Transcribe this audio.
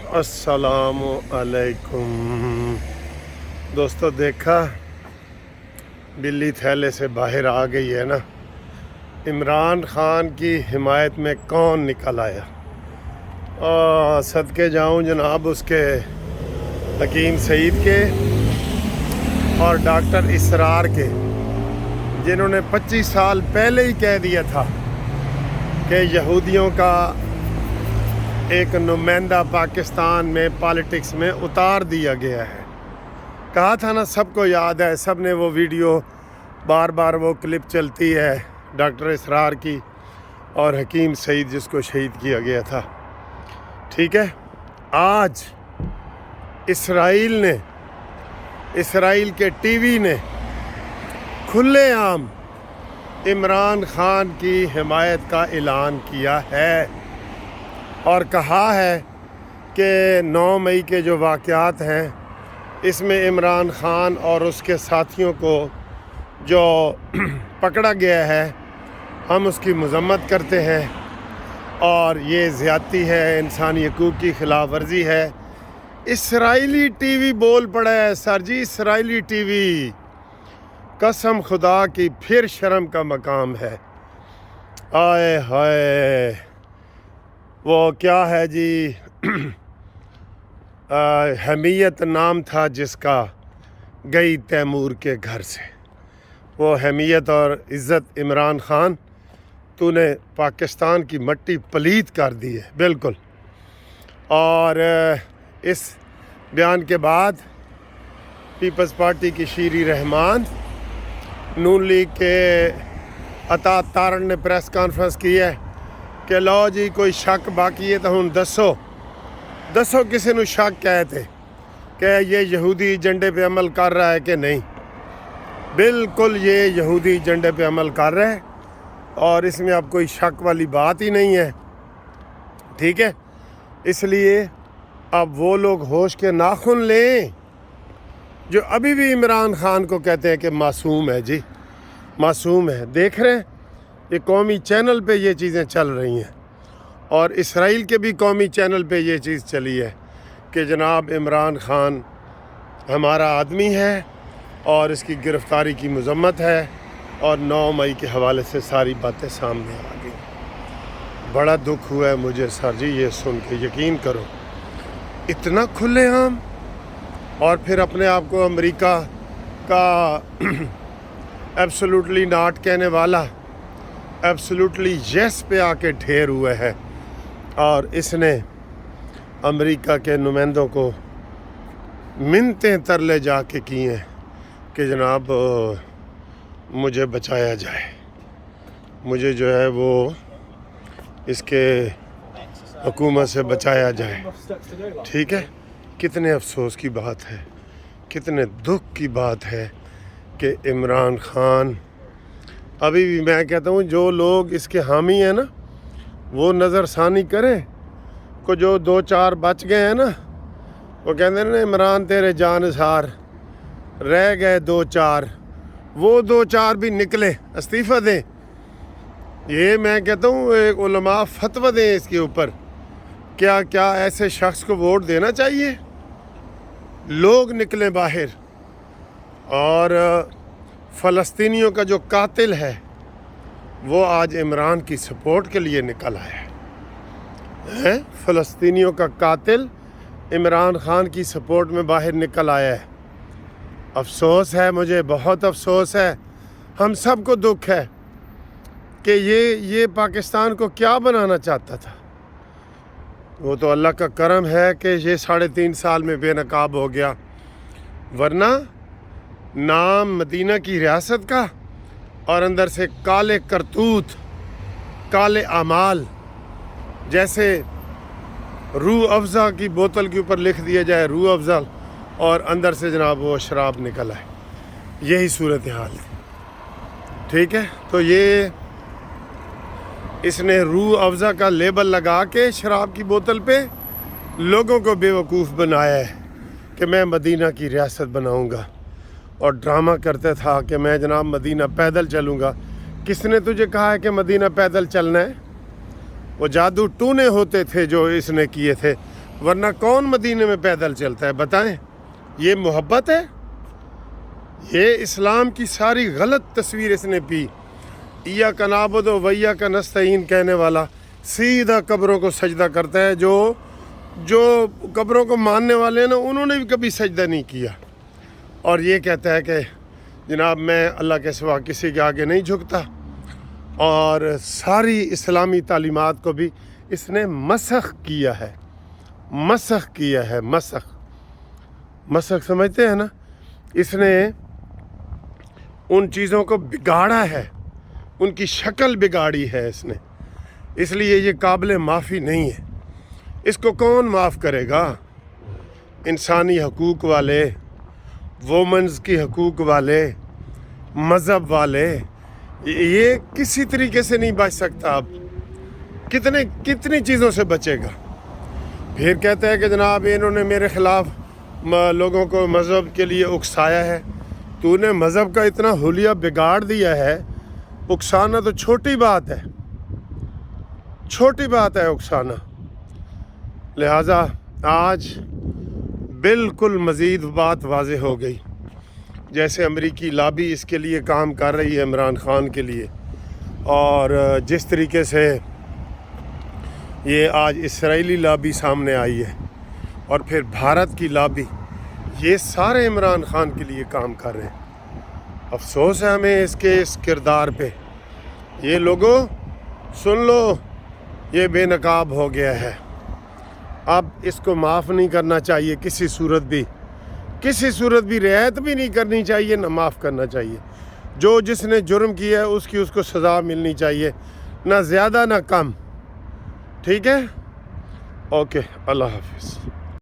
السلام علیکم دوستو، دیکھا بلی تھیلے سے باہر آ گئی ہے نا۔ عمران خان کی حمایت میں کون نکل آیا؟ صدقے جاؤں جناب اس کے حکیم سعید کے اور ڈاکٹر اسرار کے، جنہوں نے 25 سال پہلے ہی کہہ دیا تھا کہ یہودیوں کا ایک نمائندہ پاکستان میں پالیٹکس میں اتار دیا گیا ہے۔ کہا تھا نا، سب کو یاد ہے، سب نے وہ ویڈیو بار بار وہ کلپ چلتی ہے ڈاکٹر اسرار کی اور حکیم سعید جس کو شہید کیا گیا تھا۔ ٹھیک ہے، آج اسرائیل کے ٹی وی نے کھلے عام عمران خان کی حمایت کا اعلان کیا ہے اور کہا ہے کہ 9 مئی کے جو واقعات ہیں اس میں عمران خان اور اس کے ساتھیوں کو جو پکڑا گیا ہے، ہم اس کی مذمت کرتے ہیں اور یہ زیادتی ہے، انسانی حقوق کی خلاف ورزی ہے۔ اسرائیلی ٹی وی بول پڑا ہے سر جی، اسرائیلی ٹی وی، قسم خدا کی پھر شرم کا مقام ہے۔ آئے ہائے، وہ کیا ہے جی، حمیت نام تھا جس کا، گئی تیمور کے گھر سے۔ وہ حمیت اور عزت عمران خان، تو نے پاکستان کی مٹی پلید کر دی ہے بالکل۔ اور اس بیان کے بعد پیپلز پارٹی کی شیری رحمان، نون لیگ کے عطا تارڑ نے پریس کانفرنس کی ہے کہ لو جی کوئی شک باقی ہے تو ہن دسو کسی نو شک کہتے کہ یہ یہودی ایجنڈے پہ عمل کر رہا ہے کہ نہیں۔ بالکل یہ یہودی ایجنڈے پہ عمل کر رہا ہے اور اس میں اب کوئی شک والی بات ہی نہیں ہے۔ ٹھیک ہے، اس لیے اب وہ لوگ ہوش کے ناخن لیں جو ابھی بھی عمران خان کو کہتے ہیں کہ معصوم ہے جی، معصوم ہے۔ دیکھ رہے ہیں یہ قومی چینل پہ یہ چیزیں چل رہی ہیں اور اسرائیل کے بھی قومی چینل پہ یہ چیز چلی ہے کہ جناب عمران خان ہمارا آدمی ہے اور اس کی گرفتاری کی مذمت ہے، اور 9 مئی کے حوالے سے ساری باتیں سامنے آ گئی۔ بڑا دکھ ہوا ہے مجھے سر جی یہ سن کے، یقین کرو اتنا کھلے عام، اور پھر اپنے آپ کو امریکہ کا ایبسولوٹلی ناٹ کہنے والا ایبسولوٹلی یس پہ آ کے ڈھیر ہوئے ہے، اور اس نے امریکہ کے نمائندوں کو منتیں ترلے جا کے کی ہیں کہ جناب مجھے بچایا جائے، مجھے جو ہے وہ اس کے حکومت سے بچایا جائے۔ ٹھیک ہے، کتنے افسوس کی بات ہے، کتنے دکھ کی بات ہے کہ عمران خان ابھی بھی، میں کہتا ہوں جو لوگ اس کے حامی ہیں نا وہ نظر ثانی کریں، کو جو 2-4 بچ گئے ہیں نا، وہ کہتے ہیں نا عمران تیرے جان اظہار، رہ گئے 2-4، وہ 2-4 بھی نکلے، استعفیٰ دیں۔ یہ میں کہتا ہوں ایک علماء فتویٰ دیں اس کے اوپر، کیا ایسے شخص کو ووٹ دینا چاہیے؟ لوگ نکلیں باہر، اور فلسطینیوں کا جو قاتل ہے وہ آج عمران کی سپورٹ کے لیے نکل آیا ہے۔ فلسطینیوں کا قاتل عمران خان کی سپورٹ میں باہر نکل آیا ہے۔ افسوس ہے مجھے، بہت افسوس ہے، ہم سب کو دکھ ہے کہ یہ پاکستان کو کیا بنانا چاہتا تھا۔ وہ تو اللہ کا کرم ہے کہ یہ 3.5 سال میں بے نقاب ہو گیا، ورنہ نام مدینہ کی ریاست کا اور اندر سے کالے کرتوت، کالے اعمال، جیسے روح افزا کی بوتل کے اوپر لکھ دیا جائے روح افزا، اور اندر سے جناب وہ شراب نکل آئے، یہی صورتحال تھی۔ ٹھیک ہے، تو یہ اس نے روح افزا کا لیبل لگا کے شراب کی بوتل پہ لوگوں کو بے وقوف بنایا ہے کہ میں مدینہ کی ریاست بناؤں گا، اور ڈرامہ کرتا تھا کہ میں جناب مدینہ پیدل چلوں گا۔ کس نے تجھے کہا ہے کہ مدینہ پیدل چلنا ہے؟ وہ جادو ٹونے ہوتے تھے جو اس نے کیے تھے، ورنہ کون مدینے میں پیدل چلتا ہے؟ بتائیں، یہ محبت ہے؟ یہ اسلام کی ساری غلط تصویر اس نے پی۔ ایاک نعبد و ایاک نستعین کہنے والا سیدھا قبروں کو سجدہ کرتا ہے۔ جو قبروں کو ماننے والے ہیں نا، انہوں نے بھی کبھی سجدہ نہیں کیا، اور یہ کہتا ہے کہ جناب میں اللہ کے سوا کسی کے آگے نہیں جھکتا، اور ساری اسلامی تعلیمات کو بھی اس نے مسخ کیا ہے۔ مسخ سمجھتے ہیں نا؟ اس نے ان چیزوں کو بگاڑا ہے، ان کی شکل بگاڑی ہے اس نے، اس لیے یہ قابل معافی نہیں ہے۔ اس کو کون معاف کرے گا؟ انسانی حقوق والے، وومنز کی حقوق والے، مذہب والے، یہ کسی طریقے سے نہیں بچ سکتا۔ اب کتنی چیزوں سے بچے گا؟ پھر کہتا ہے کہ جناب انہوں نے میرے خلاف لوگوں کو مذہب کے لیے اکسایا ہے۔ تو نے مذہب کا اتنا حلیہ بگاڑ دیا ہے، اکسانا تو چھوٹی بات ہے اکسانا۔ لہٰذا آج بالکل مزید بات واضح ہو گئی، جیسے امریکی لابی اس کے لیے کام کر رہی ہے عمران خان کے لیے، اور جس طریقے سے یہ آج اسرائیلی لابی سامنے آئی ہے، اور پھر بھارت کی لابی، یہ سارے عمران خان کے لیے کام کر رہے ہیں۔ افسوس ہے ہمیں اس کردار پہ۔ یہ لوگوں سن لو، یہ بے نقاب ہو گیا ہے۔ اب اس کو معاف نہیں کرنا چاہیے کسی صورت بھی، رعایت بھی نہیں کرنی چاہیے، نہ معاف کرنا چاہیے۔ جس نے جرم کیا ہے اس کو سزا ملنی چاہیے، نہ زیادہ نہ کم۔ ٹھیک ہے؟ اوکے، اللہ حافظ۔